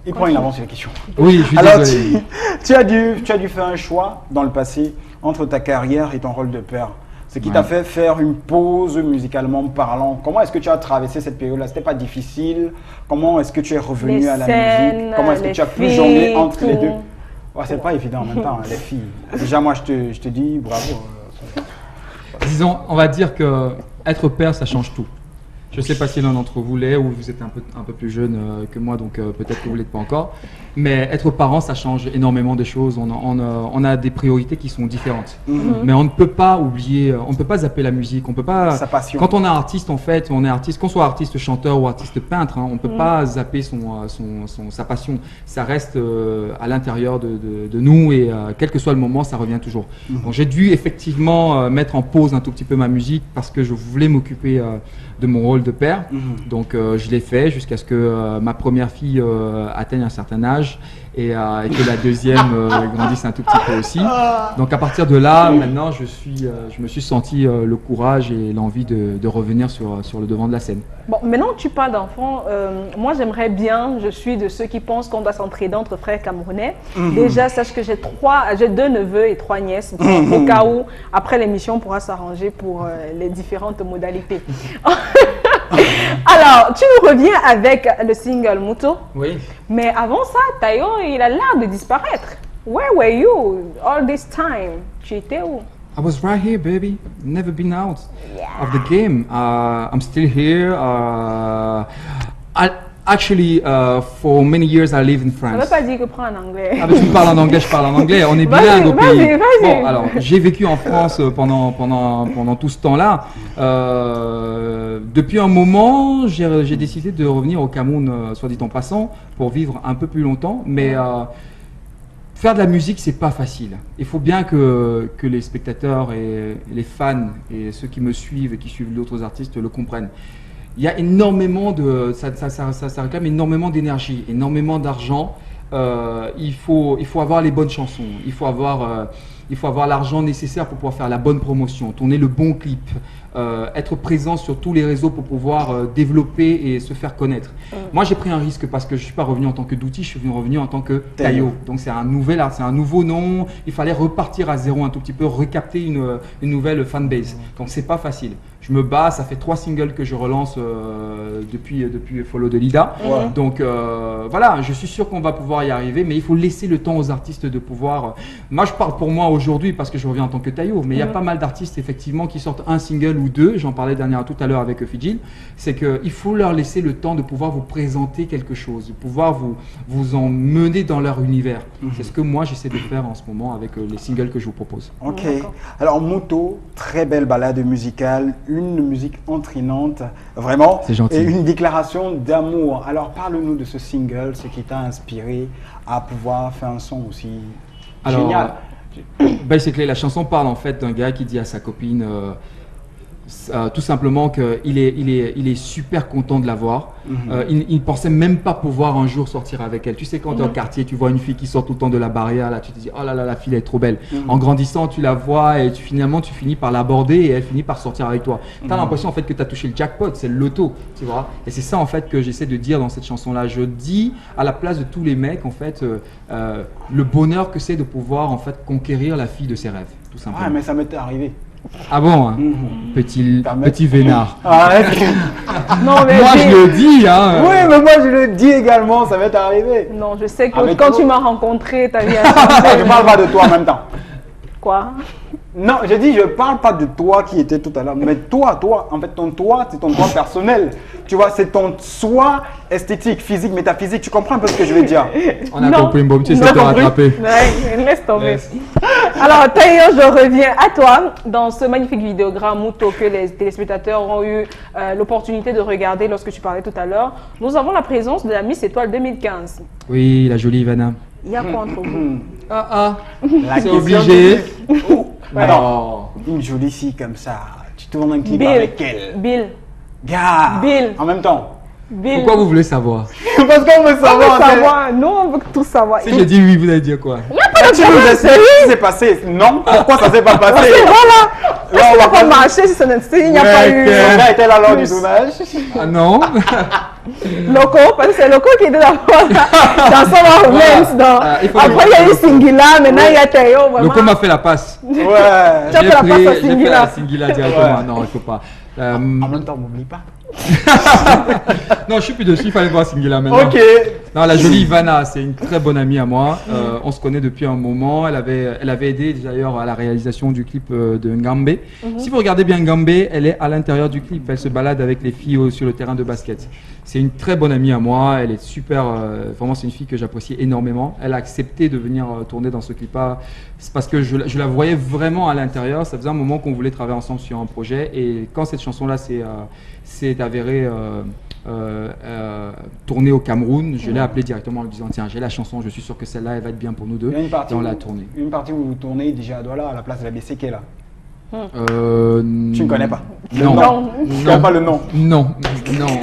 il prend une avance sur la question. Oui, je suis Alors, désolé. tu as dû faire un choix dans le passé entre ta carrière et ton rôle de père. Ce qui t'a fait faire une pause musicalement parlant. Comment est-ce que tu as traversé cette période-là? C'était pas difficile? Comment est-ce que tu es revenu Les à la scènes, musique? Comment est-ce que les tu as pu filles, jongler entre tout. les deux? Ouais, c'est pas évident en même temps, hein, les filles. Déjà, moi, je te dis bravo. Disons, on va dire que être père, ça change tout. Je ne sais pas si l'un d'entre vous l'est ou vous êtes un peu plus jeune que moi, donc peut-être que vous ne l'êtes pas encore. Mais être parent, ça change énormément des choses. On a des priorités qui sont différentes. Mais on ne peut pas oublier, on ne peut pas zapper la musique. On peut pas. Sa passion. Quand on est artiste, en fait, on est artiste, qu'on soit artiste chanteur ou artiste peintre, hein, on ne peut pas zapper sa passion. Ça reste à l'intérieur de nous et quel que soit le moment, ça revient toujours. Donc j'ai dû effectivement mettre en pause un tout petit peu ma musique parce que je voulais m'occuper de mon rôle de père. Donc je l'ai fait jusqu'à ce que ma première fille atteigne un certain âge et que la deuxième grandisse un tout petit peu aussi. Donc à partir de là, maintenant, je me suis senti le courage et l'envie de revenir sur le devant de la scène. Bon, maintenant que tu parles d'enfants, moi j'aimerais bien, je suis de ceux qui pensent qu'on doit s'entraider entre frères camerounais. Déjà, sache que j'ai 2 neveux et 3 nièces, au cas où, après l'émission, on pourra s'arranger pour les différentes modalités. Alors, tu nous reviens avec le single Muto. Oui. Mais avant ça, Tayo, il a l'air de disparaître. Where were you all this time? Tu étais où? I was right here, baby. Never been out of the game. I'm still here. Actually, for many years, I lived in Ça ne France. veut pas dire que prends en anglais. Ah, mais tu me parles en anglais, je parle en anglais. On est Vas-y, bilingue au pays. vas-y. Bon, alors, j'ai vécu en France pendant tout ce temps-là. Depuis un moment, j'ai décidé de revenir au Cameroun, soit dit en passant, pour vivre un peu plus longtemps. Mais faire de la musique, c'est pas facile. Il faut bien que les spectateurs et les fans et ceux qui me suivent et qui suivent d'autres artistes le comprennent. Il y a énormément ça réclame énormément d'énergie, énormément d'argent. Il faut avoir les bonnes chansons. Il faut avoir l'argent nécessaire pour pouvoir faire la bonne promotion, tourner le bon clip, être présent sur tous les réseaux pour pouvoir développer et se faire connaître. Moi, j'ai pris un risque parce que je ne suis pas revenu en tant que Douti, je suis revenu en tant que Tayo. Donc, c'est un nouveau nom. Il fallait repartir à zéro un tout petit peu, recapter une nouvelle fanbase. Donc, c'est pas facile. Je me bats, ça fait 3 singles que je relance depuis Follow de Lida. Ouais. Donc voilà, je suis sûr qu'on va pouvoir y arriver, mais il faut laisser le temps aux artistes de pouvoir. Moi, je parle pour moi aujourd'hui parce que je reviens en tant que Tayo, mais il y a pas mal d'artistes effectivement qui sortent un single ou 2. J'en parlais tout à l'heure avec Fidjil. C'est qu'il faut leur laisser le temps de pouvoir vous présenter quelque chose, de pouvoir vous emmener dans leur univers. C'est ce que moi j'essaie de faire en ce moment avec les singles que je vous propose. Ok. Alors, Muto, très belle balade musicale, une musique entraînante, vraiment. C'est gentil. Et une déclaration d'amour. Alors, parle-nous de ce single, ce qui t'a inspiré à pouvoir faire un son aussi génial. Basically, la chanson parle en fait d'un gars qui dit à sa copine tout simplement qu'il est super content de la voir. Il ne pensait même pas pouvoir un jour sortir avec elle. Tu sais, quand tu es au quartier, tu vois une fille qui sort tout le temps de la barrière, là, tu te dis oh là là, la fille elle est trop belle. En grandissant, tu la vois et finalement tu finis par l'aborder et elle finit par sortir avec toi. Tu as l'impression en fait que tu as touché le jackpot, c'est le loto, tu vois. Et c'est ça en fait que j'essaie de dire dans cette chanson-là. Je dis à la place de tous les mecs en fait le bonheur que c'est de pouvoir en fait conquérir la fille de ses rêves, tout simplement. Ouais, mais ça m'était arrivé. Ah bon, hein. Petit vénard. Arrête. Non, mais Moi je le dis, hein. Oui, mais moi je le dis également, ça m'est arrivé. Non, je sais que Avec quand toi. tu m'as rencontré, ta vie a Je parle pas de toi en même temps. Quoi? Non, j'ai dit, je parle pas de toi qui était tout à l'heure, mais toi, en fait, ton toi, c'est ton toi personnel. Tu vois, c'est ton soi esthétique, physique, métaphysique. Tu comprends un peu ce que je veux dire? On a Non. compris, bon, tu Non, essaies de te compris. rattraper. Ouais, laisse tomber. Laisse. Alors, Tayo, je reviens à toi. Dans ce magnifique vidéogramme Muto que les téléspectateurs ont eu l'opportunité de regarder lorsque tu parlais tout à l'heure, nous avons la présence de la Miss Étoile 2015. Oui, la jolie Ivana. Il y a quoi entre vous? Ah, La c'est question obligé. du- Oh, Alors, une jolie fille comme ça, tu tournes un clip Bill. avec elle. Bill. Gars, Bill. en même temps. Bill. pourquoi vous voulez savoir? Parce qu'on veut On veut savoir. savoir. Nous, on veut tout savoir. Si je dis oui, vous allez dire quoi? Tu nous expliques ce qui s'est passé. Non, pourquoi ça s'est pas passé? Voilà. Là, Ça on va va pas marcher si il n'y a pas eu. Son gars était là lors du Plus. tournage. Ah non? Loco, parce que c'est Loco qui était d'abord dans son romance. Il faut Après, il y a eu Singila, maintenant il y a Tayo. Vraiment. Loco m'a fait la passe. Ouais. Tu as fait la passe à J'ai fait Singila. la Singila directement. Ouais. Non, il faut pas. En même temps, m'oublie pas. Non, je suis plus dessus, il fallait voir Singila maintenant. Ok. Non, la jolie Ivana, c'est une très bonne amie à moi. On se connaît depuis un moment. Elle avait aidé d'ailleurs à la réalisation du clip de Ngambe. Si vous regardez bien Ngambe, elle est à l'intérieur du clip. Elle se balade avec les filles sur le terrain de basket. C'est une très bonne amie à moi. Elle est super. Vraiment, c'est une fille que j'apprécie énormément. Elle a accepté de venir tourner dans ce clip-là. C'est parce que je la voyais vraiment à l'intérieur. Ça faisait un moment qu'on voulait travailler ensemble sur un projet. Et quand cette chanson-là s'est avérée tournée au Cameroun, je l'ai appelée directement en lui disant tiens, j'ai la chanson, je suis sûr que celle-là, elle va être bien pour nous deux. Et on l'a tournée. Une partie où vous tournez déjà à Douala, à la place de la BCK là. Tu ne connais pas? Non. Tu ne connais pas le nom? Non.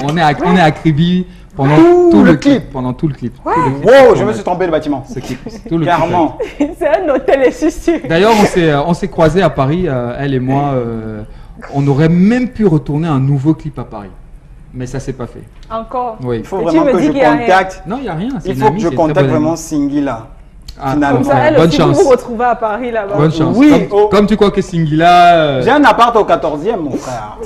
On est à Kribi pendant tout le clip. Pendant tout le clip. Wow, je me suis trompé de bâtiment. Carrément. C'est un hôtel, je suis sûr. D'ailleurs, on s'est croisés à Paris, elle et moi. On aurait même pu retourner un nouveau clip à Paris. Mais ça s'est pas fait. Encore? Oui. Il faut vraiment que je contacte. Non, il n'y a rien. Il faut que je contacte vraiment Singila. Comme ça, elle aussi, vous vous retrouvez à Paris là-bas. Bonne chance. Oui. Comme tu crois que Singila. J'ai un appart au 14e, mon frère.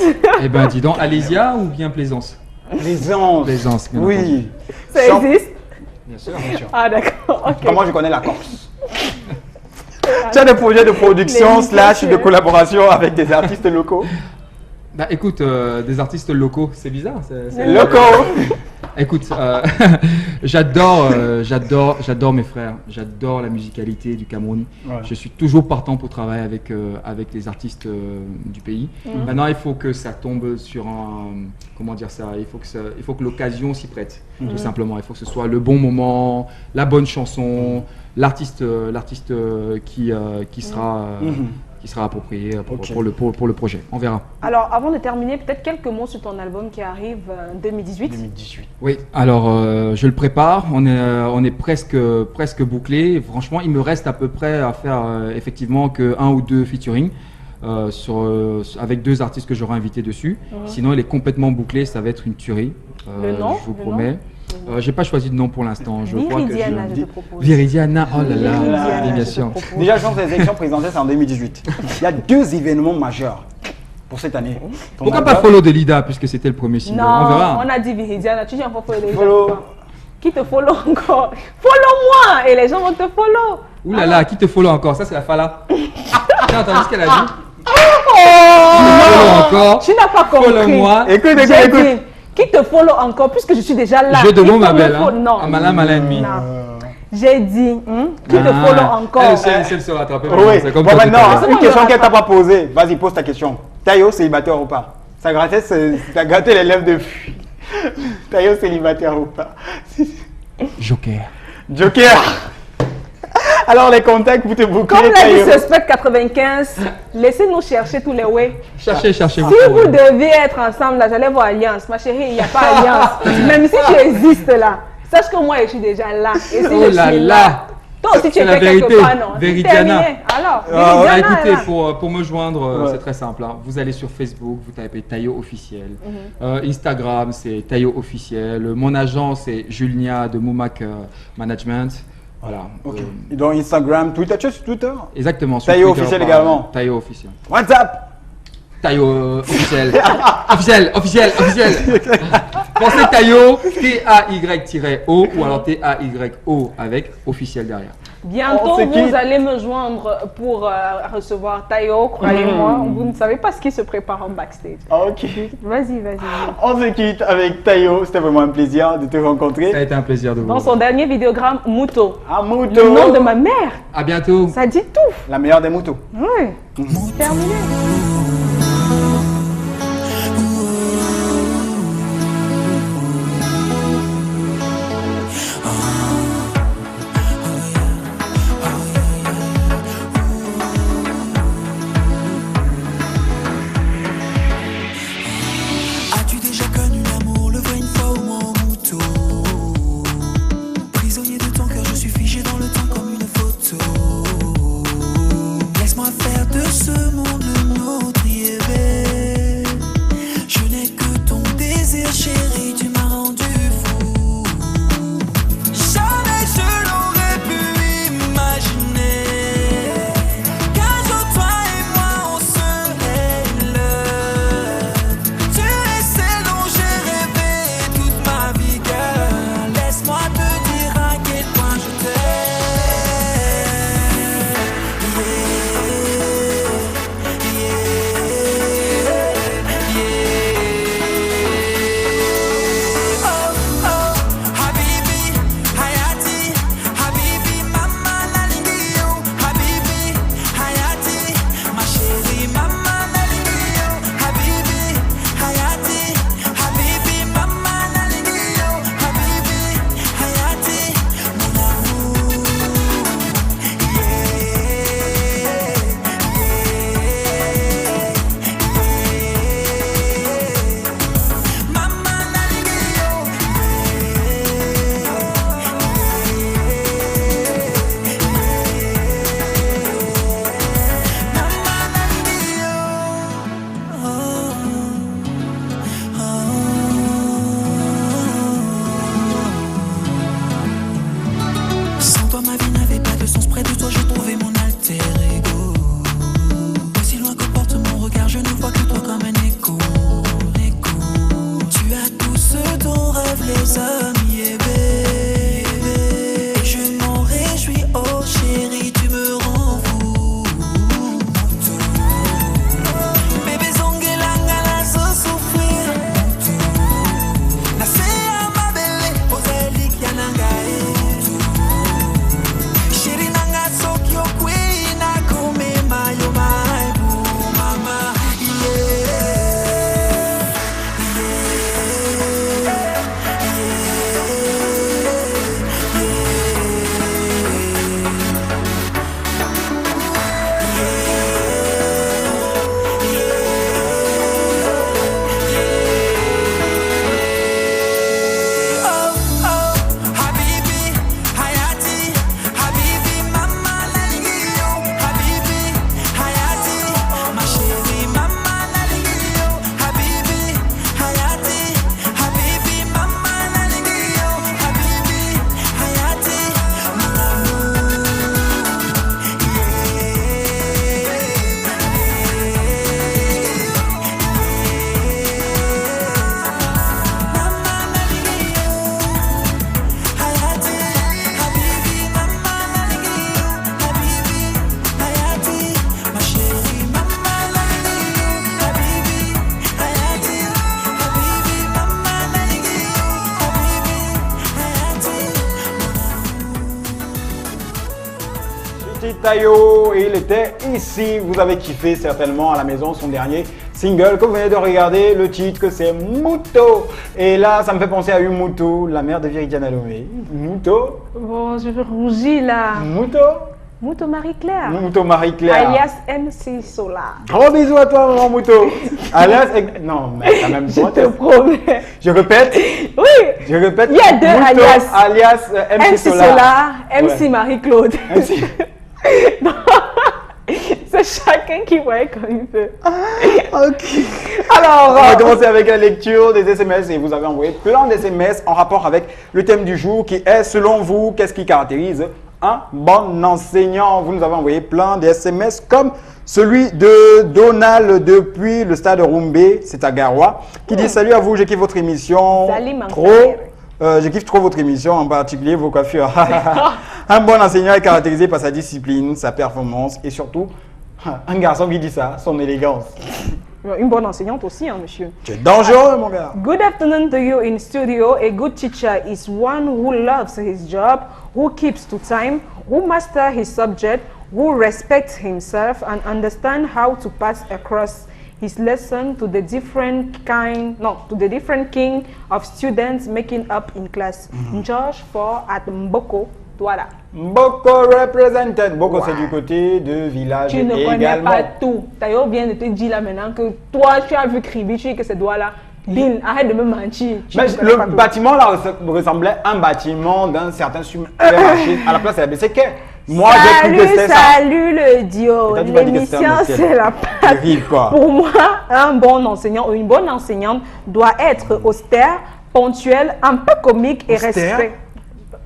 Eh ben, dis donc, Alésia ou bien Plaisance? Plaisance, bien oui. entendu. Ça existe? Bien sûr. Ah, d'accord. Ok. Moi, je connais la Corse. Tu as des projets de production / de collaboration avec des artistes locaux? Bah écoute, des artistes locaux, c'est bizarre. Locaux. Écoute, j'adore mes frères, j'adore la musicalité du Cameroun. Ouais. Je suis toujours partant pour travailler avec les artistes du pays. Maintenant, il faut que ça tombe sur un, comment dire ça, il faut que l'occasion s'y prête, tout simplement. Il faut que ce soit le bon moment, la bonne chanson, l'artiste qui sera approprié pour le projet. On verra. Alors, avant de terminer, peut-être quelques mots sur ton album qui arrive en 2018. Oui, alors je le prépare, on est presque bouclé. Franchement, il me reste à peu près à faire effectivement que 1 ou 2 featuring avec 2 artistes que j'aurai invités dessus. Sinon, il est complètement bouclé, ça va être une tuerie. Le nom, je vous promets. J'ai pas choisi de nom pour l'instant. Viridiana, je te propose. Viridiana, oh là là, bien sûr. Déjà, je pense que les élections présidentielles, c'est en 2018. Il y a 2 événements majeurs pour cette année. Pourquoi pas Follow de Lida, puisque c'était le premier single? Non, on verra. On a dit Viridiana, tu dis encore Follow de Lida. Qui te follow encore? Follow-moi et les gens vont te follow. Ouh là là, qui te follow encore? Ça, c'est la Fala. Tu as entendu ce qu'elle a dit? Oh, encore. Tu n'as pas compris. Follow-moi. Écoute. Qui te follow encore puisque je suis déjà là? Je demande ma belle. Non. Malin ennemi. J'ai dit, qui te follow encore? Elle se rattrape. Oui. Bon, maintenant, une question qu'elle t'a pas posée. Vas-y, pose ta question. Tayo, célibataire ou pas? Ça a gâté les lèvres de fuite. Tayo, célibataire ou pas? Joker. Alors, les contacts, vous te bouclez. Comme l'a dit Suspect 95, laissez-nous chercher tous les way. Cherchez. Si vous deviez être ensemble, là, j'allais voir Alliance. Ma chérie, il n'y a pas Alliance. Même si tu existes là, sache que moi, je suis déjà là. Et si je suis là, toi aussi, tu étais quelque part, non? Viridiana. Alors, écoutez, pour me joindre, c'est très simple. Hein. Vous allez sur Facebook, vous tapez Tayo officiel. Instagram, c'est Tayo officiel. Mon agent, c'est Julnia de Moumak Management. Voilà. Okay. Donc Instagram, Twitter, tu es sur Twitter? Exactement. Tayo officiel également. Tayo officiel. WhatsApp. Tayo officiel. officiel. Pensez Tayo, T-A-Y-O ou alors T-A-Y-O avec officiel derrière. Bientôt, vous allez me joindre pour recevoir Tayo, croyez-moi. Vous ne savez pas ce qui se prépare en backstage. Ok. Vas-y. On se quitte avec Tayo. C'était vraiment un plaisir de te rencontrer. Ça a été un plaisir de vous voir. Dans son dernier vidéogramme, Mouto. Mouto. Le nom de ma mère. À bientôt. Ça dit tout. La meilleure des moutons. Oui. Terminé. Laisse-moi te Tayo et il était ici. Vous avez kiffé certainement à la maison son dernier single que vous venez de regarder. Le titre c'est Muto. Et là, ça me fait penser à une Muto, la mère de Viridiana Lomé. Muto. Bon, je rougis là. Muto. Muto Marie-Claire. Muto Marie-Claire. Alias MC Solar. Gros bisous à toi, maman Muto. Alias. Non, mais quand même, Je te promets. Je répète. Oui. Je répète. Il y a deux Muto, alias. MC Solar. MC Ouais. Marie-Claude. MC. Non. C'est chacun qui voit comme il peut. Ok. Alors, On va commencer avec la lecture des SMS et vous avez envoyé plein d'SMS en rapport avec le thème du jour qui est, selon vous, qu'est-ce qui caractérise un bon enseignant? Vous nous avez envoyé plein de SMS comme celui de Donald depuis le stade Roumbé, c'est à Garoua, qui dit salut à vous, je kiffe votre émission Salut, mon trop. frère. Je kiffe trop votre émission, en particulier vos coiffures. Un bon enseignant est caractérisé par sa discipline, sa performance et surtout, un garçon qui dit ça, son élégance. Une bonne enseignante aussi, hein, monsieur. Tu es dangereux, mon gars. Good afternoon to you in studio. A good teacher is one who loves his job, who keeps to time, who masters his subject, who respects himself and understands how to pass across his lesson to the different king of students making up in class. George for at Mboko, Douala. Mboko represented. Mboko, c'est du côté de village Tu ne connais également. pas tout. Tayo vient de te dire là maintenant que toi, tu as vu Kribi, tu dis que c'est Douala. Bin, arrête de me mentir. Tu Mais ne connais pas le tout. bâtiment là ressemblait à un bâtiment d'un certain supermarché. À la place, c'est la BCK. Moi, j'ai cru que c'était ça. Salut le Dio. Et toi, tu m'as dit que c'était un L'émission, hôtel. c'est la patte. Terrible, quoi. Pour moi, un bon enseignant ou une bonne enseignante doit être austère, ponctuel, un peu comique et Austère? respect.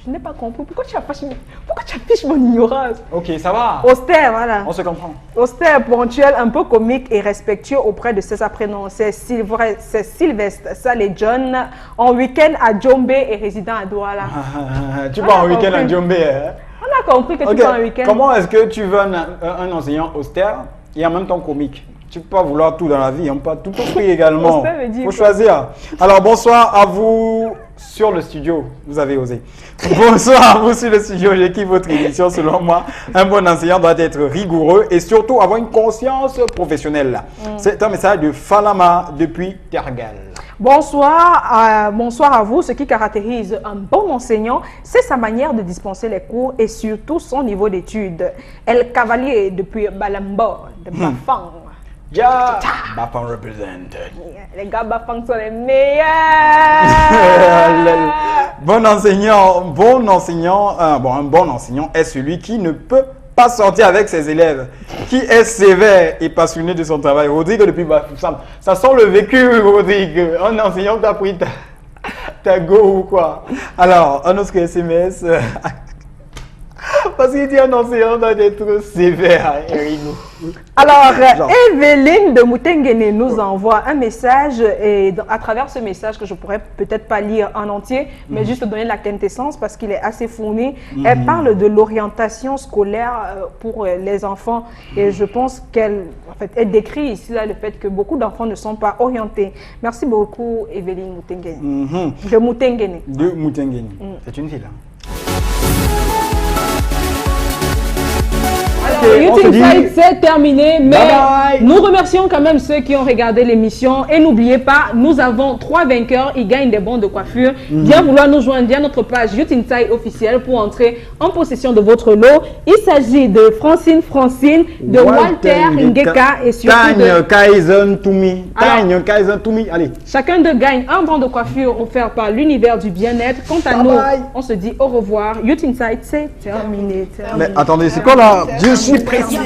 Je n'ai pas compris. Pourquoi tu affiches mon ignorance? Ok, ça va. Austère, voilà. On se comprend. Austère, ponctuel, un peu comique et respectueux auprès de ses apprenants. C'est Sylvestre, Sal et John, en week-end à Djombe et résident à Douala. Tu pars en week-end à Djombe. Hein? On a compris que tu Ok. pars en week-end. Comment est-ce que tu veux un enseignant austère et en même temps comique? Tu peux pas vouloir tout dans la vie, on peut pas tout offrir également. Austère veut dire Faut quoi? choisir. Alors bonsoir à vous sur le studio, vous avez osé. Bonsoir à vous sur le studio, j'ai kiffé votre émission. Selon moi, un bon enseignant doit être rigoureux et surtout avoir une conscience professionnelle. C'est un message de Falama depuis Tergal. Bonsoir à vous. Ce qui caractérise un bon enseignant, c'est sa manière de dispenser les cours et surtout son niveau d'études. El Cavalier depuis Balambo, de Bafang. Ja, Bafang represented. Les gars Bafang sont les meilleurs. un bon enseignant est celui qui ne peut pas sortir avec ses élèves, qui est sévère et passionné de son travail. Rodrigue depuis Bafoussam, ça sent le vécu, Rodrigue. Un enseignant t'a pris ta go ou quoi? Alors, un autre SMS. Parce qu'il dit un enseignant doit être sévère, Erigo. Alors, Genre. Evelyne de Moutengene nous envoie un message et à travers ce message que je pourrais peut-être pas lire en entier, mais juste donner la quintessence parce qu'il est assez fourni. Elle parle de l'orientation scolaire pour les enfants et je pense qu'elle elle décrit ici là, le fait que beaucoup d'enfants ne sont pas orientés. Merci beaucoup Evelyne Moutengene. De Moutengene. De Moutengene. C'est une ville. Hein. Alors, on se YouTube dit- Side, c'est terminé, mais Bye bye. nous remercions quand même ceux qui ont regardé l'émission et n'oubliez pas, nous avons 3 vainqueurs, ils gagnent des bons de coiffure. Bien vouloir nous joindre via notre page YouTube Side officielle pour entrer en possession de votre lot. Il s'agit de Francine, de Walter Ngeka et surtout Tagne de... Kaizen Toumi. Alors- Tagne Kaizen Toumi. Allez. Chacun d'eux gagne un bon de coiffure offert par l'univers du bien-être. Quant à Bye nous, bye. on se dit au revoir. YouTube Side, c'est terminé. Mais attendez, c'est quoi là? Je suis pressé.